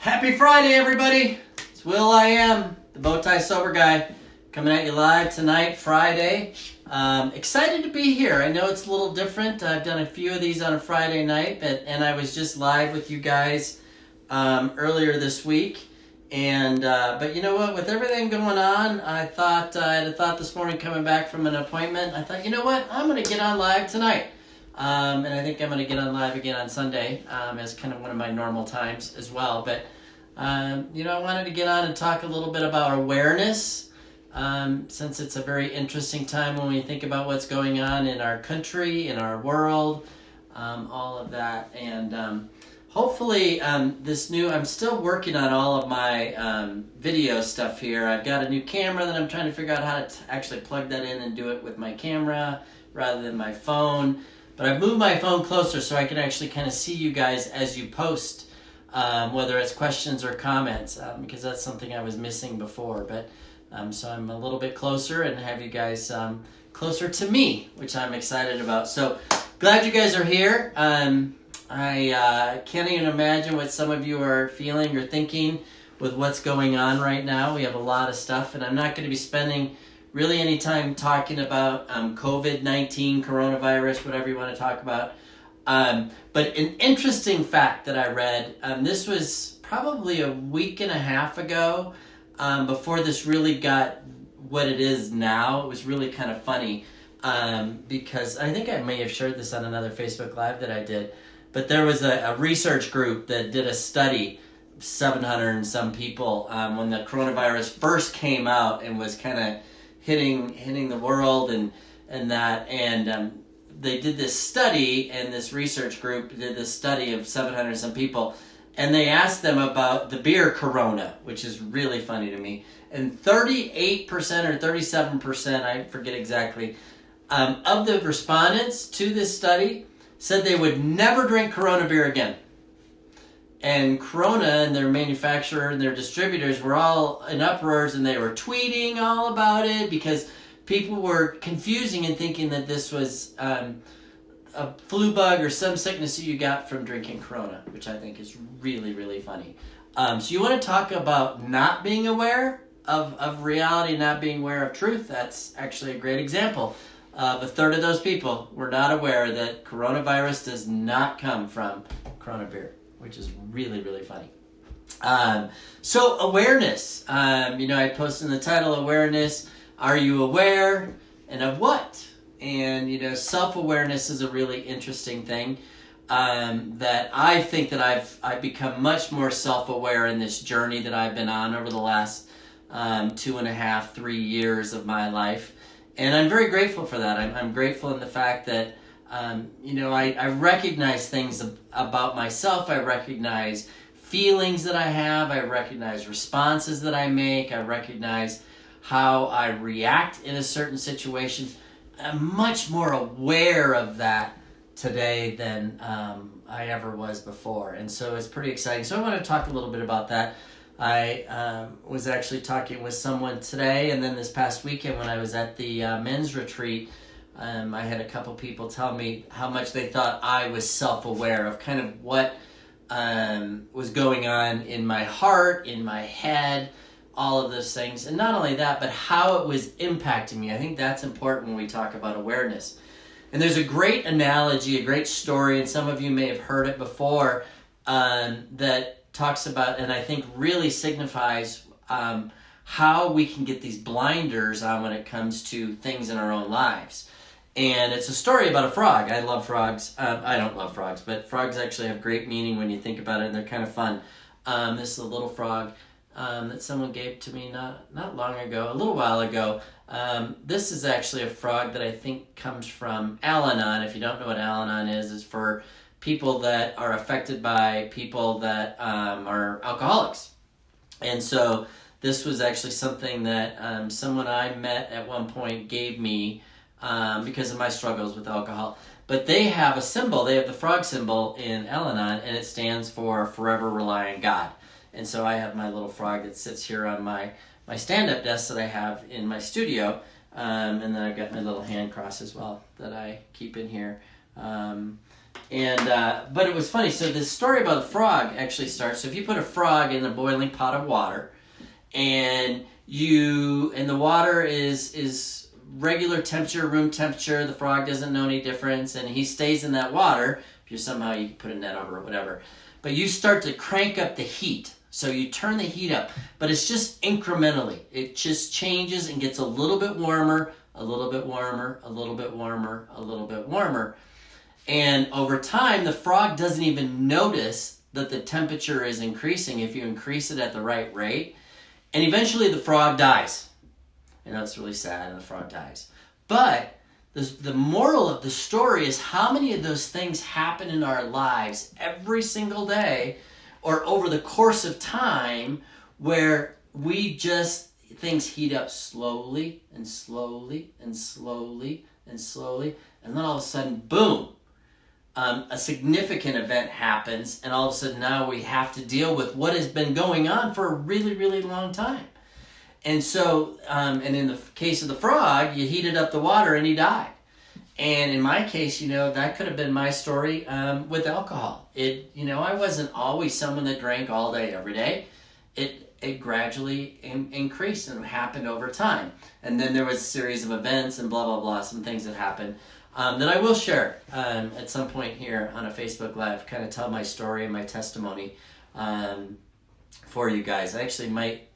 Happy Friday, everybody. It's Will I Am, the Bowtie Sober Guy, coming at you live tonight, Friday. Excited to be here. I know it's a little different. I've done a few of these on a Friday night, and I was just live with you guys earlier this week. But you know what? With everything going on, I had a thought this morning coming back from an appointment. I thought, you know what? I'm going to get on live tonight. And I think I'm going to get on live again on Sunday as kind of one of my normal times as well. But, I wanted to get on and talk a little bit about awareness since it's a very interesting time when we think about what's going on in our country, in our world, all of that. And hopefully I'm still working on all of my video stuff here. I've got a new camera that I'm trying to figure out how to actually plug that in and do it with my camera rather than my phone. But I've moved my phone closer so I can actually kind of see you guys as you post, whether it's questions or comments, because that's something I was missing before. But so I'm a little bit closer and have you guys closer to me, which I'm excited about. So glad you guys are here. I can't even imagine what some of you are feeling or thinking with what's going on right now. We have a lot of stuff, and I'm not going to be spending really any time talking about COVID-19, coronavirus, whatever you want to talk about. But an interesting fact that I read, this was probably a week and a half ago, before this really got what it is now. It was really kind of funny because I think I may have shared this on another Facebook Live that I did. But there was a research group that did a study, 700 and some people, when the coronavirus first came out and was kind of hitting the world and they did this study, and this research group did this study of 700 and some people, and they asked them about the beer Corona, which is really funny to me. And 38% or 37%, I forget exactly, of the respondents to this study said they would never drink Corona beer again. And Corona and their manufacturer and their distributors were all in uproars, and they were tweeting all about it because people were confusing and thinking that this was a flu bug or some sickness that you got from drinking Corona, which I think is really, really funny. So you want to talk about not being aware of reality, not being aware of truth? That's actually a great example. A third of those people were not aware that coronavirus does not come from Corona beer, which is really, really funny. So awareness, I posted in the title, awareness. Are you aware, and of what? And, self-awareness is a really interesting thing that I think that I've become much more self-aware in this journey that I've been on over the last 2.5, 3 years of my life. And I'm very grateful for that. I'm grateful in the fact that, I recognize things about myself. I recognize feelings that I have. I recognize responses that I make. I recognize how I react in a certain situation. I'm much more aware of that today than I ever was before. And so it's pretty exciting. So I want to talk a little bit about that. I was actually talking with someone today, and then this past weekend when I was at the men's retreat, I had a couple people tell me how much they thought I was self-aware of kind of what was going on in my heart, in my head, all of those things. And not only that, but how it was impacting me. I think that's important when we talk about awareness. And there's a great analogy, a great story, and some of you may have heard it before, that talks about, and I think really signifies how we can get these blinders on when it comes to things in our own lives. And it's a story about a frog. I love frogs. I don't love frogs, but frogs actually have great meaning when you think about it, and they're kind of fun. This is a little frog that someone gave to me not long ago, a little while ago. This is actually a frog that I think comes from Al-Anon. If you don't know what Al-Anon is for people that are affected by people that are alcoholics. And so this was actually something that someone I met at one point gave me because of my struggles with alcohol. But they have a symbol. They have the frog symbol in Al-Anon, and it stands for Forever Rely on God. And so I have my little frog that sits here on my stand-up desk that I have in my studio. And then I've got my little hand cross as well that I keep in here. But it was funny. So this story about the frog actually starts. So if you put a frog in a boiling pot of water, and the water is regular temperature, room temperature, the frog doesn't know any difference, and he stays in that water. If you put a net over it, whatever. But you start to crank up the heat. So you turn the heat up, but it's just incrementally. It just changes and gets a little bit warmer, a little bit warmer, a little bit warmer, a little bit warmer. And over time, the frog doesn't even notice that the temperature is increasing if you increase it at the right rate. And eventually the frog dies. I know it's really sad and the frog dies. But the moral of the story is how many of those things happen in our lives every single day or over the course of time where things heat up slowly and slowly and slowly and slowly. And then all of a sudden, boom, a significant event happens, and all of a sudden now we have to deal with what has been going on for a really, really long time. And so, and in the case of the frog, you heated up the water and he died. And in my case, that could have been my story with alcohol. I wasn't always someone that drank all day, every day. It gradually increased and happened over time. And then there was a series of events and blah, blah, blah, some things that happened that I will share at some point here on a Facebook Live, kind of tell my story and my testimony for you guys. I actually might,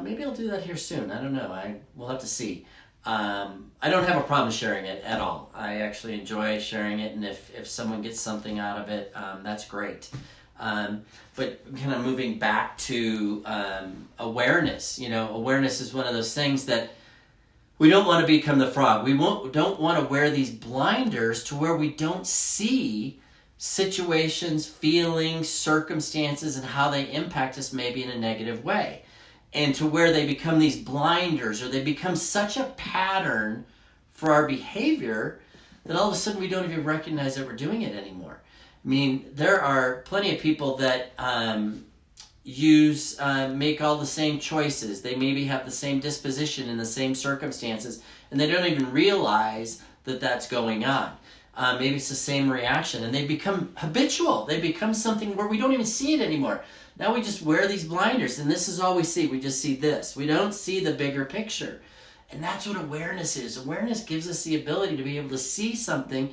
maybe I'll do that here soon. I don't know. We'll have to see. I don't have a problem sharing it at all. I actually enjoy sharing it, and if someone gets something out of it, that's great. But kind of moving back to awareness, awareness is one of those things that we don't want to become the frog. We don't want to wear these blinders to where we don't see situations, feelings, circumstances, and how they impact us maybe in a negative way. And to where they become these blinders, or they become such a pattern for our behavior that all of a sudden we don't even recognize that we're doing it anymore. I mean, there are plenty of people that make all the same choices. They maybe have the same disposition in the same circumstances, and they don't even realize that that's going on. Maybe it's the same reaction, and they become habitual. They become something where we don't even see it anymore. Now we just wear these blinders, and this is all we see. We just see this. We don't see the bigger picture. And that's what awareness is. Awareness gives us the ability to be able to see something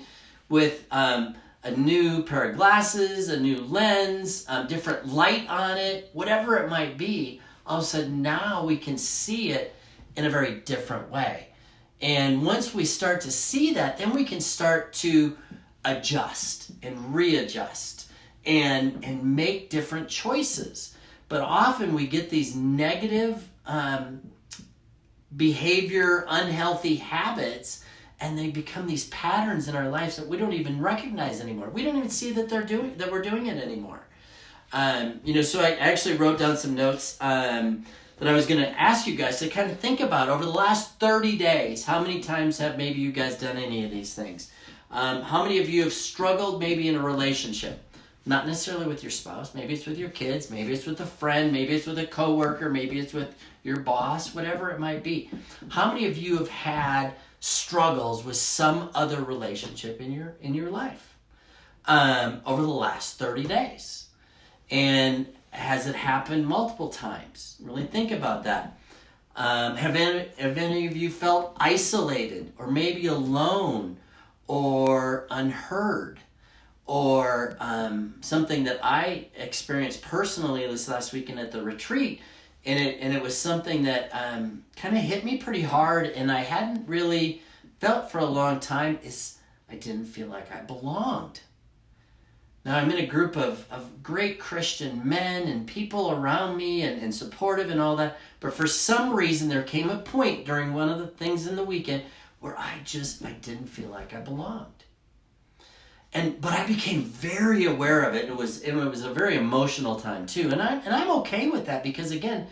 with a new pair of glasses, a new lens, different light on it, whatever it might be. All of a sudden now we can see it in a very different way. And once we start to see that, then we can start to adjust and readjust and make different choices. But often we get these negative behavior, unhealthy habits, and they become these patterns in our lives that we don't even recognize anymore. We don't even see that we're doing it anymore. So I actually wrote down some notes that I was going to ask you guys to kind of think about over the last 30 days. How many times have maybe you guys done any of these things? How many of you have struggled maybe in a relationship? Not necessarily with your spouse. Maybe it's with your kids. Maybe it's with a friend. Maybe it's with a coworker. Maybe it's with your boss, whatever it might be. How many of you have had struggles with some other relationship in your life over the last 30 days? And has it happened multiple times? Really think about that. Have any of you felt isolated or maybe alone or unheard? Or something that I experienced personally this last weekend at the retreat, and it was something that kind of hit me pretty hard, and I hadn't really felt for a long time, is I didn't feel like I belonged. Now I'm in a group of great Christian men and people around me and supportive and all that, but for some reason there came a point during one of the things in the weekend where I didn't feel like I belonged. But I became very aware of it. It was a very emotional time too, and I'm okay with that because again,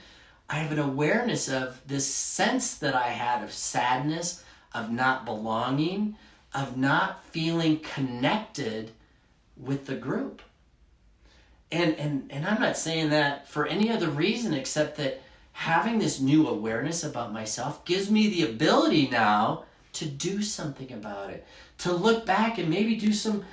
I have an awareness of this sense that I had of sadness, of not belonging, of not feeling connected with the group. And I'm not saying that for any other reason except that having this new awareness about myself gives me the ability now to do something about it, to look back and maybe do some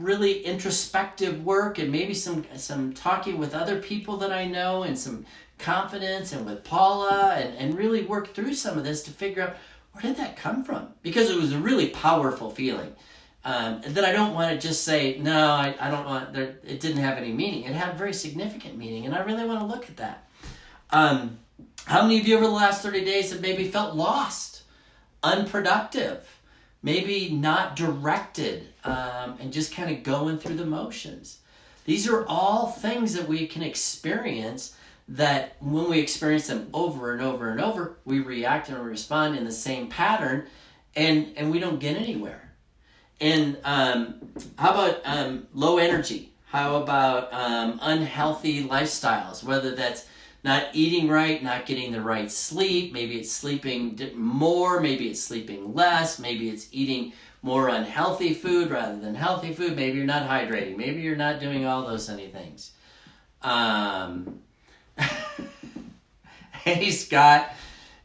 really introspective work, and maybe some talking with other people that I know, and some confidence, and with Paula, and really work through some of this to figure out, where did that come from? Because it was a really powerful feeling. That I don't want to just say, no, I don't want, it didn't have any meaning. It had very significant meaning, and I really want to look at that. How many of you over the last 30 days have maybe felt lost, unproductive, maybe not directed, and just kind of going through the motions? These are all things that we can experience, that when we experience them over and over and over, we react and respond in the same pattern, and we don't get anywhere. And how about low energy? How about unhealthy lifestyles? Whether that's not eating right, not getting the right sleep, maybe it's sleeping more, maybe it's sleeping less, maybe it's eating more unhealthy food rather than healthy food, maybe you're not hydrating, maybe you're not doing all those funny things. Hey, Scott.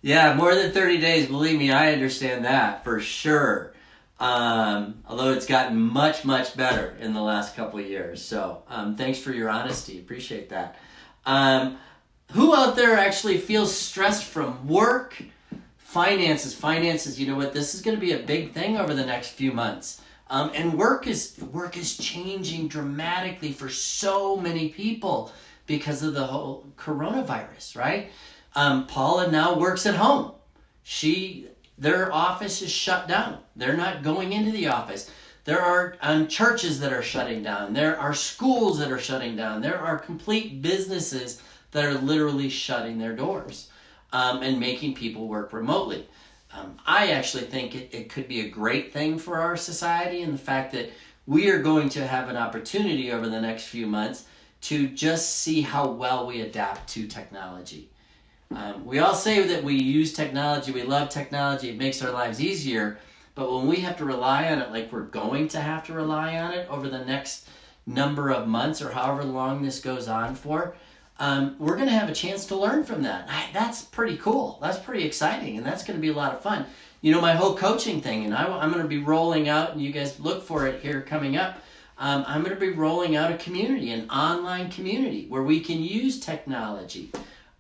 Yeah, more than 30 days, believe me, I understand that for sure. Although it's gotten much, much better in the last couple of years. So thanks for your honesty. Appreciate that. Who out there actually feels stressed from work? Finances, you know what? This is going to be a big thing over the next few months. And work is changing dramatically for so many people because of the whole coronavirus, right? Paula now works at home. Their office is shut down. They're not going into the office. There are churches that are shutting down. There are schools that are shutting down. There are complete businesses that are literally shutting their doors and making people work remotely. I actually think it could be a great thing for our society, and the fact that we are going to have an opportunity over the next few months to just see how well we adapt to technology. We all say that we use technology, we love technology, it makes our lives easier, but when we have to rely on it like we're going to have to rely on it over the next number of months or however long this goes on for, we're going to have a chance to learn from that. That's pretty cool. That's pretty exciting, and that's going to be a lot of fun. You know, my whole coaching thing, and I'm going to be rolling out, and you guys look for it here coming up, I'm going to be rolling out a community, an online community, where we can use technology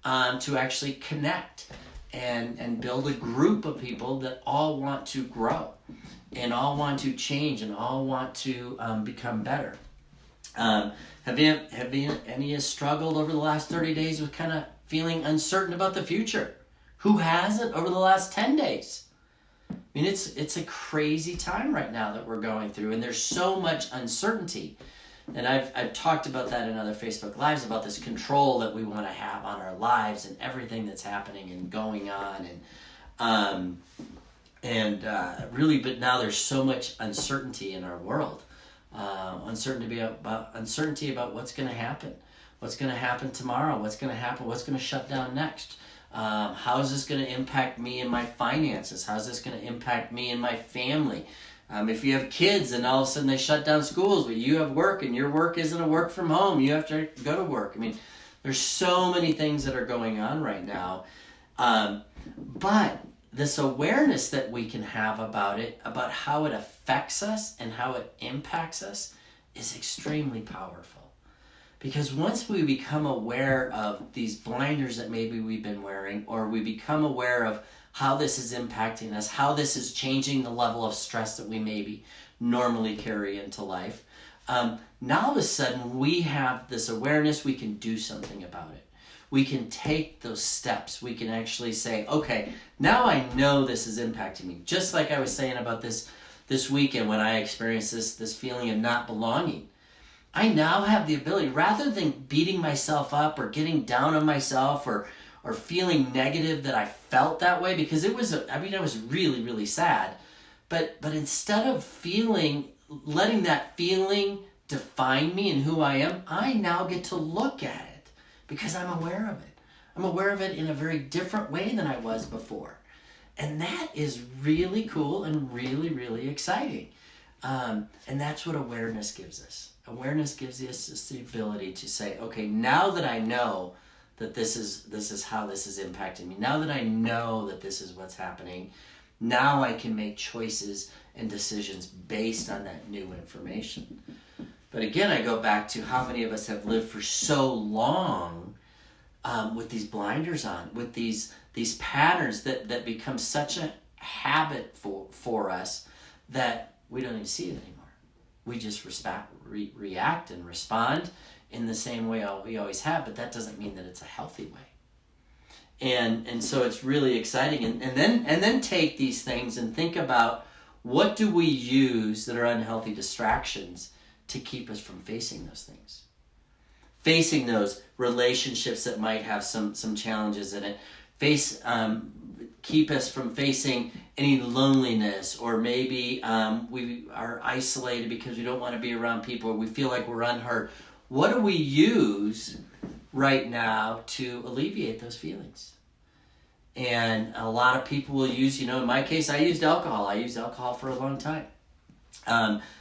to actually connect and build a group of people that all want to grow and all want to change and all want to become better. Have any struggled over the last 30 days with kind of feeling uncertain about the future? Who hasn't over the last 10 days? I mean, it's a crazy time right now that we're going through, and there's so much uncertainty. And I've talked about that in other Facebook Lives, about this control that we want to have on our lives and everything that's happening and going on, really, but now there's so much uncertainty in our world. Uncertainty about what's going to happen tomorrow, what's going to shut down next. How is this going to impact me and my finances? How is this going to impact me and my family? If you have kids and all of a sudden they shut down schools, but you have work and your work isn't a work from home, you have to go to work. I mean, there's so many things that are going on right now. But this awareness that we can have about it, about how it affects us and how it impacts us, is extremely powerful. Because once we become aware of these blinders that maybe we've been wearing, or we become aware of how this is impacting us, how this is changing the level of stress that we maybe normally carry into life, now all of a sudden we have this awareness, we can do something about it. We can take those steps. We can actually say, okay, now I know this is impacting me. Just like I was saying about this weekend when I experienced this feeling of not belonging. I now have the ability, rather than beating myself up or getting down on myself or feeling negative that I felt that way, because it was really, really sad. But instead of letting that feeling define me and who I am, I now get to look at it because I'm aware of it. I'm aware of it in a very different way than I was before. And that is really cool and really, really exciting. And that's what awareness gives us. Awareness gives us the ability to say, okay, now that I know that this is how this is impacting me, now that I know that this is what's happening, Now I can make choices and decisions based on that new information. But again, I go back to how many of us have lived for so long with these blinders on, with these patterns that become such a habit for us that we don't even see it anymore. We just react and respond in the same way we always have, but that doesn't mean that it's a healthy way. And so it's really exciting. And then take these things and think about, what do we use that are unhealthy distractions to keep us from facing those things? Facing those relationships that might have some challenges in it. Keep us from facing any loneliness, or maybe we are isolated because we don't want to be around people, or we feel like we're unheard. What do we use right now to alleviate those feelings? And a lot of people will use, in my case, I used alcohol. I used alcohol for a long time.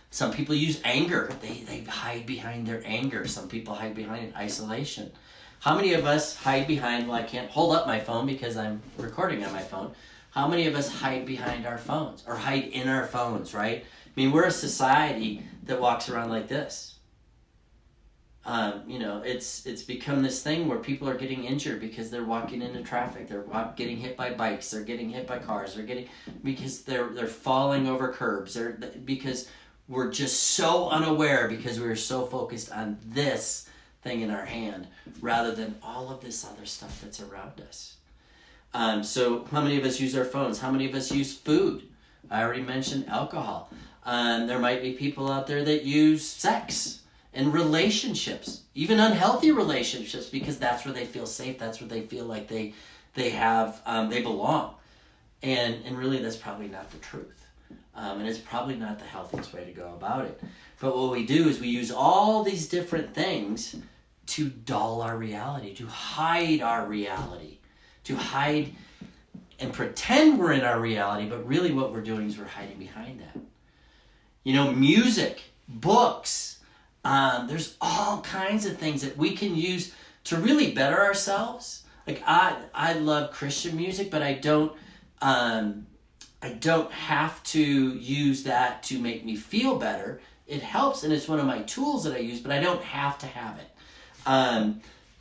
Some people use anger. They hide behind their anger. Some people hide behind isolation. How many of us hide behind, I can't hold up my phone because I'm recording on my phone. How many of us hide behind our phones or hide in our phones, right? I mean, we're a society that walks around like this. It's become this thing where people are getting injured because they're walking into traffic. They're getting hit by bikes. They're getting hit by cars. Because they're falling over curbs. Because we're just so unaware, because we're so focused on this thing in our hand rather than all of this other stuff that's around us. So how many of us use our phones? How many of us use food? I already mentioned alcohol. There might be people out there that use sex and relationships, even unhealthy relationships, because that's where they feel safe. That's where they feel like they belong. And really, that's probably not the truth. And it's probably not the healthiest way to go about it. But what we do is we use all these different things to dull our reality, to hide our reality, to hide and pretend we're in our reality, but really what we're doing is we're hiding behind that. Music, books, there's all kinds of things that we can use to really better ourselves. Like I love Christian music, but I don't have to use that to make me feel better. It helps, and it's one of my tools that I use, but I don't have to have it.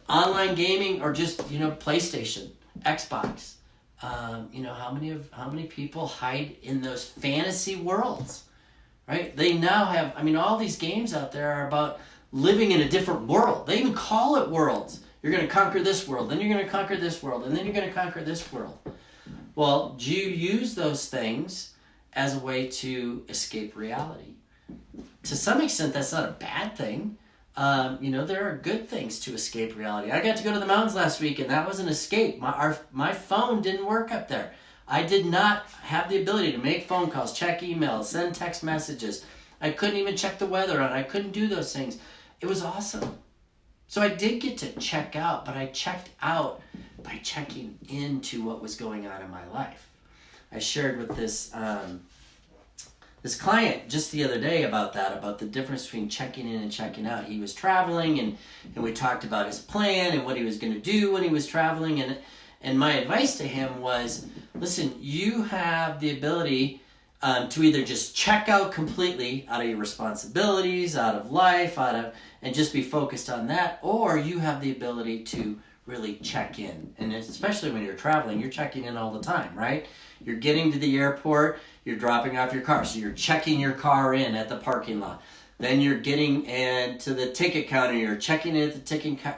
Online gaming, or just PlayStation, Xbox. How many people hide in those fantasy worlds? Right? They now have, all these games out there are about living in a different world. They even call it worlds. You're going to conquer this world, then you're going to conquer this world, and then you're going to conquer this world. Well, do you use those things as a way to escape reality? To some extent, that's not a bad thing. There are good things to escape reality. I got to go to the mountains last week, and that was an escape. My phone didn't work up there. I did not have the ability to make phone calls, check emails, send text messages. I couldn't even check the weather on. I couldn't do those things. It was awesome. So I did get to check out, but I checked out by checking into what was going on in my life. I shared with this client just the other day about the difference between checking in and checking out. He was traveling, and we talked about his plan and what he was going to do when he was traveling. And my advice to him was, listen, you have the ability to either just check out completely out of your responsibilities, out of life, and just be focused on that, or you have the ability to really check in. And especially when you're traveling, you're checking in all the time, right? You're getting to the airport, you're dropping off your car, so you're checking your car in at the parking lot. Then you're getting to the ticket counter, you're checking in at the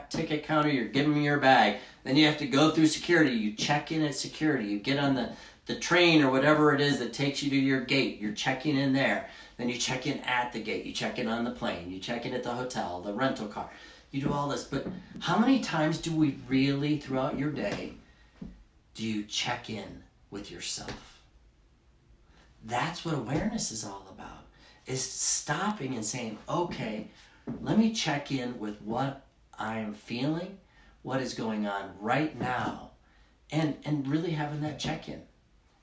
ticket counter, you're giving your bag. Then you have to go through security, you check in at security, you get on the train or whatever it is that takes you to your gate, you're checking in there. Then you check in at the gate, you check in on the plane, you check in at the hotel, the rental car. You do all this, but how many times do we really, throughout your day, do you check in with yourself? That's what awareness is all about, is stopping and saying, okay, let me check in with what I am feeling, what is going on right now, and really having that check-in.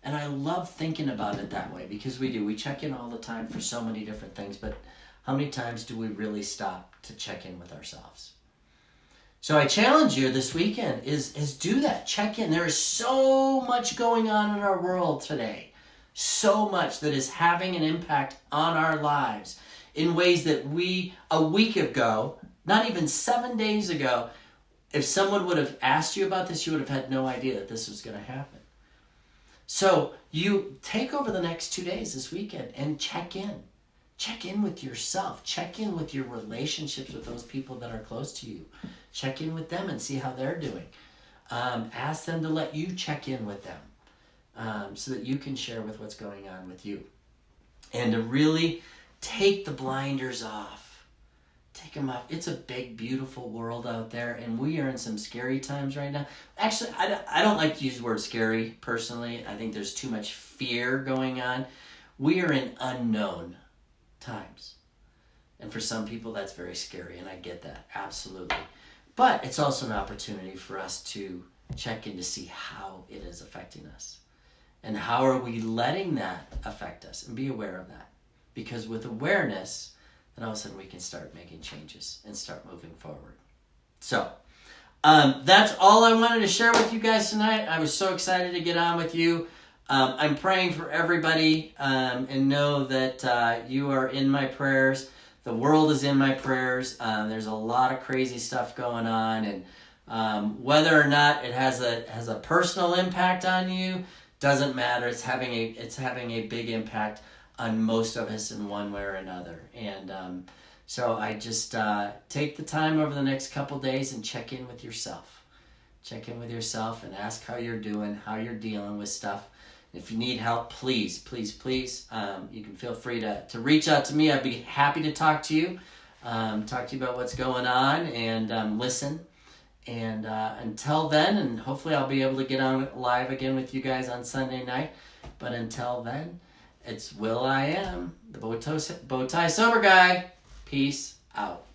And I love thinking about it that way, because we check in all the time for so many different things, but how many times do we really stop to check in with ourselves? So I challenge you this weekend is do that. Check in. There is so much going on in our world today. so much that is having an impact on our lives in ways that we, a week ago, not even 7 days ago, if someone would have asked you about this, you would have had no idea that this was going to happen. So you take over the next 2 days this weekend and check in. Check in with yourself. Check in with your relationships with those people that are close to you. Check in with them and see how they're doing. Ask them to let you check in with them so that you can share with what's going on with you. And to really take the blinders off. Take them off. It's a big, beautiful world out there, and we are in some scary times right now. Actually, I don't like to use the word scary, personally. I think there's too much fear going on. We are in unknown times. And for some people, that's very scary, and I get that, absolutely. But it's also an opportunity for us to check in to see how it is affecting us. And how are we letting that affect us, and be aware of that. Because with awareness, then all of a sudden we can start making changes and start moving forward. So, that's all I wanted to share with you guys tonight. I was so excited to get on with you. I'm praying for everybody and know that you are in my prayers. The world is in my prayers. There's a lot of crazy stuff going on, and whether or not it has a personal impact on you doesn't matter. It's having a big impact on most of us in one way or another. And so I just take the time over the next couple days and check in with yourself. Check in with yourself and ask how you're doing, how you're dealing with stuff. If you need help, please, please, please, you can feel free to reach out to me. I'd be happy to talk to you about what's going on and listen. And until then, and hopefully I'll be able to get on live again with you guys on Sunday night. But until then, it's Will I Am, the Bowtie Sober Guy. Peace out.